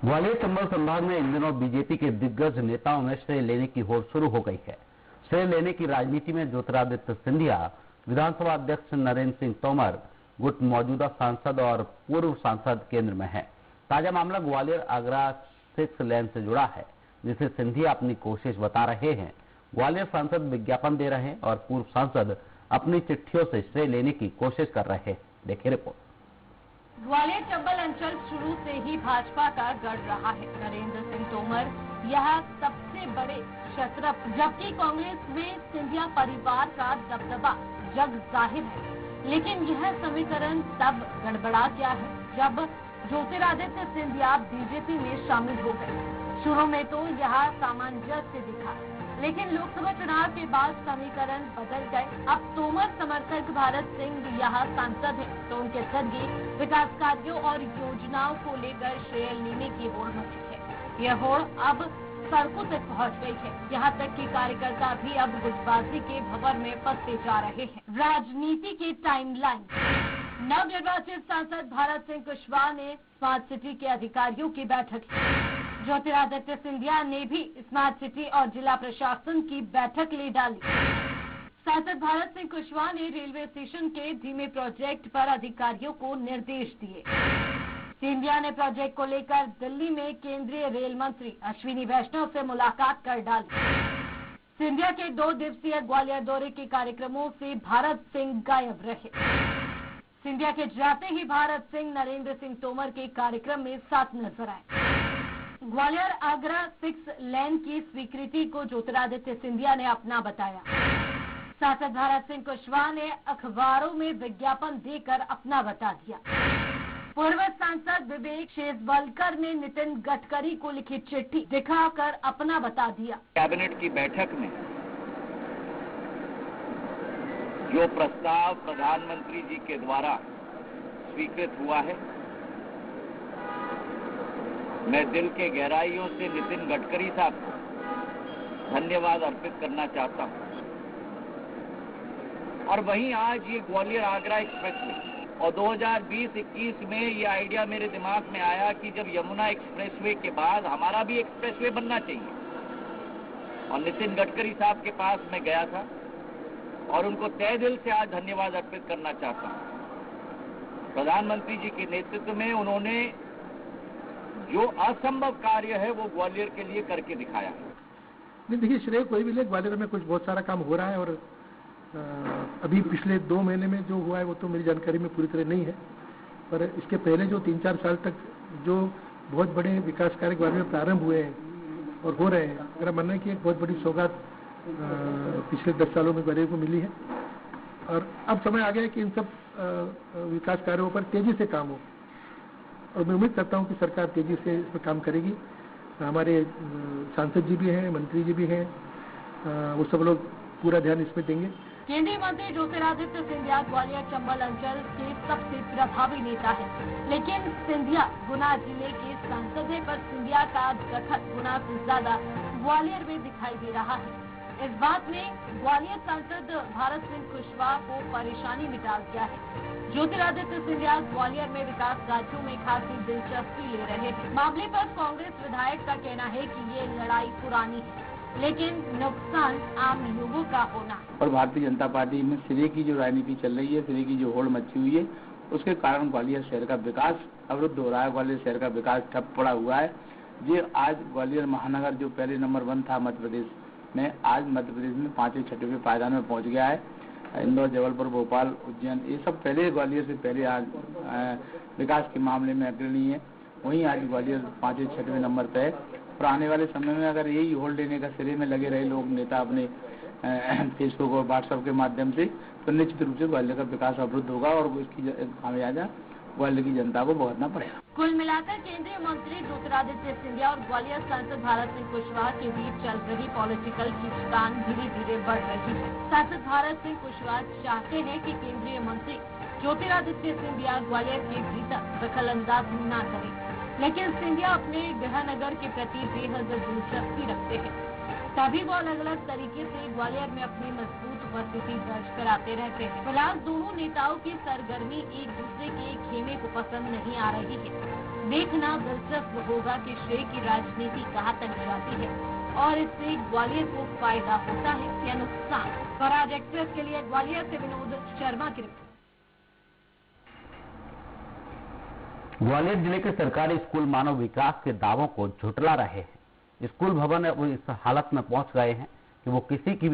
ग्वालियर चंबल संभाग में इन दिनों बीजेपी के दिग्गज नेताओं में श्रेय लेने की होड़ शुरू हो गई है। श्रेय लेने की राजनीति में ज्योतिरादित्य सिंधिया, विधानसभा अध्यक्ष नरेंद्र सिंह तोमर, गुट मौजूदा सांसद और पूर्व सांसद केंद्र में हैं। ताजा मामला ग्वालियर आगरा 6 लेन से जुड़ा है, जिसे सिंधिया अपनी कोशिश बता रहे हैं। ग्वालियर सांसद विज्ञापन दे रहे हैं और पूर्व सांसद अपनी चिट्ठियों से श्रेय लेने की कोशिश कर रहे हैं। देखिए रिपोर्ट। ग्वालियर चंबल अंचल शुरू से ही भाजपा का गढ़ रहा है। नरेंद्र सिंह तोमर यहाँ सबसे बड़े शत्रप, जबकि कांग्रेस में सिंधिया परिवार का दबदबा जग जाहिर है। लेकिन यह समीकरण तब गड़बड़ा गया है जब ज्योतिरादित्य सिंधिया बीजेपी में शामिल हो गए। शुरू में तो यहाँ सामंजस्य दिखा, लेकिन लोकसभा चुनाव के बाद समीकरण बदल गए। अब तोमर समर्थक भारत सिंह यहाँ सांसद हैं, तो उनके जरिए विकास कार्यों और योजनाओं को लेकर श्रेय लेने की होड़ मची है। यह होड़ अब सड़कों तक पहुँच गई है। यहाँ तक कि कार्यकर्ता भी अब गुटबाजी के भंवर में फंसते जा रहे हैं। राजनीति की टाइमलाइन। नवनिर्वाचित सांसद भारत सिंह कुशवाहा ने स्मार्ट सिटी के अधिकारियों की बैठक की। ज्योतिरादित्य सिंधिया ने भी स्मार्ट सिटी और जिला प्रशासन की बैठक ले डाली। सांसद भारत सिंह कुशवाहा ने रेलवे स्टेशन के धीमे प्रोजेक्ट पर अधिकारियों को निर्देश दिए। सिंधिया ने प्रोजेक्ट को लेकर दिल्ली में केंद्रीय रेल मंत्री अश्विनी वैष्णव से मुलाकात कर डाली। सिंधिया के 2 दिवसीय ग्वालियर दौरे के कार्यक्रमों से भारत सिंह गायब रहे। सिंधिया के जाते ही भारत सिंह नरेंद्र सिंह तोमर के कार्यक्रम में साथ नजर आए। ग्वालियर आगरा 6 लेन की स्वीकृति को ज्योतिरादित्य सिंधिया ने अपना बताया। सांसद भारत सिंह कुशवाहा ने अखबारों में विज्ञापन देकर अपना बता दिया। पूर्व सांसद विवेक शेजवलकर ने नितिन गडकरी को लिखी चिट्ठी दिखाकर अपना बता दिया। कैबिनेट की बैठक में जो प्रस्ताव प्रधानमंत्री जी के द्वारा स्वीकृत हुआ है, मैं दिल के गहराइयों से नितिन गडकरी साहब को धन्यवाद अर्पित करना चाहता हूं। और वहीं आज ये ग्वालियर आगरा एक्सप्रेसवे और 2020-21 में ये आइडिया मेरे दिमाग में आया कि जब यमुना एक्सप्रेसवे के बाद हमारा भी एक्सप्रेसवे बनना चाहिए। और नितिन गडकरी साहब के पास मैं गया था और उनको तहे दिल से आज धन्यवाद अर्पित करना चाहता हूं। प्रधानमंत्री जी के नेतृत्व में उन्होंने जो असंभव कार्य है वो ग्वालियर के लिए करके दिखाया है। नहीं देखिए, श्रेय कोई भी ले, ग्वालियर में कुछ बहुत सारा काम हो रहा है और अभी पिछले 2 महीने में जो हुआ है वो तो मेरी जानकारी में पूरी तरह नहीं है, पर इसके पहले जो 3-4 साल तक जो बहुत बड़े विकास कार्य ग्वालियर में प्रारंभ हुए हैं और हो रहे हैं, मेरा मानना है कि एक बहुत बड़ी सौगात पिछले 10 सालों में ग्वालियर को मिली है। और अब समय आ गया है कि इन सब विकास कार्यों पर तेजी से काम हो, और मैं उम्मीद करता हूं कि सरकार तेजी से इस पर काम करेगी। हमारे सांसद जी भी हैं, मंत्री जी भी हैं, वो सब लोग पूरा ध्यान इसमें देंगे। केंद्रीय मंत्री ज्योतिरादित्य सिंधिया ग्वालियर चंबल अंचल के सबसे प्रभावी नेता है, लेकिन सिंधिया गुना जिले के सांसद है, पर सिंधिया का दखल गुना से ज्यादा ग्वालियर में दिखाई दे रहा है। इस बात ने ग्वालियर सांसद भारत सिंह कुशवाहा को परेशानी में डाल दिया है। ज्योतिरादित्य सिंधिया ग्वालियर में विकास कार्यों में खासी दिलचस्पी ले रहे थे। मामले पर कांग्रेस विधायक का कहना है कि ये लड़ाई पुरानी है, लेकिन नुकसान आम लोगों का होना। और भारतीय जनता पार्टी में श्रेय की जो राजनीति चल रही है, श्रेय की जो होड़ मची हुई है, उसके कारण ग्वालियर शहर का विकास अवरुद्ध हो रहा है। ग्वालियर शहर का विकास ठप पड़ा हुआ है। ये आज ग्वालियर महानगर जो पहले नंबर 1 था मध्य प्रदेश में, आज मध्य प्रदेश में 5वें-6वें पायदान में पहुंच गया है। इंदौर, जबलपुर, भोपाल, उज्जैन, ये सब पहले ग्वालियर से पहले आज विकास के मामले में अग्रणी है। वहीं आज ग्वालियर 5वें-6वें नंबर पे है। और आने वाले समय में अगर यही होल्ड लेने का श्रेय में लगे रहे लोग, नेता अपने फेसबुक और व्हाट्सएप के माध्यम से, तो निश्चित रूप से ग्वालियर का विकास अवरुद्ध होगा और इसकी खामियाजा ग्वालियर की जनता को भुगतना पड़ेगा। कुल मिलाकर केंद्रीय मंत्री ज्योतिरादित्य सिंधिया और ग्वालियर सांसद भारत सिंह कुशवाहा के बीच चल रही पॉलिटिकल खींचतान धीरे धीरे बढ़ रही है। सांसद भारत सिंह कुशवाहा चाहते हैं कि केंद्रीय मंत्री ज्योतिरादित्य सिंधिया ग्वालियर के भीतर दखल अंदाज न करें, लेकिन सिंधिया अपने गृहनगर के प्रति बेहद दिलचस्पी रखते हैं। तभी वो अलग अलग तरीके से ग्वालियर में अपनी मजबूत उपस्थिति दर्ज कराते रहते हैं। फिलहाल दोनों नेताओं की सरगर्मी एक दूसरे के खेमे को पसंद नहीं आ रही है। देखना दिलचस्प होगा कि श्रेय की राजनीति कहां तक जाती है और इससे ग्वालियर को फायदा होता है या नुकसान। स्वराज एक्सप्रेस के लिए ग्वालियर से विनोद शर्मा की रिपोर्ट। ग्वालियर जिले के सरकारी स्कूल मानव विकास के दावों को झुठला रहे हैं। स्कूल भवन अब इस हालत में पहुंच गए हैं कि वो किसी की भी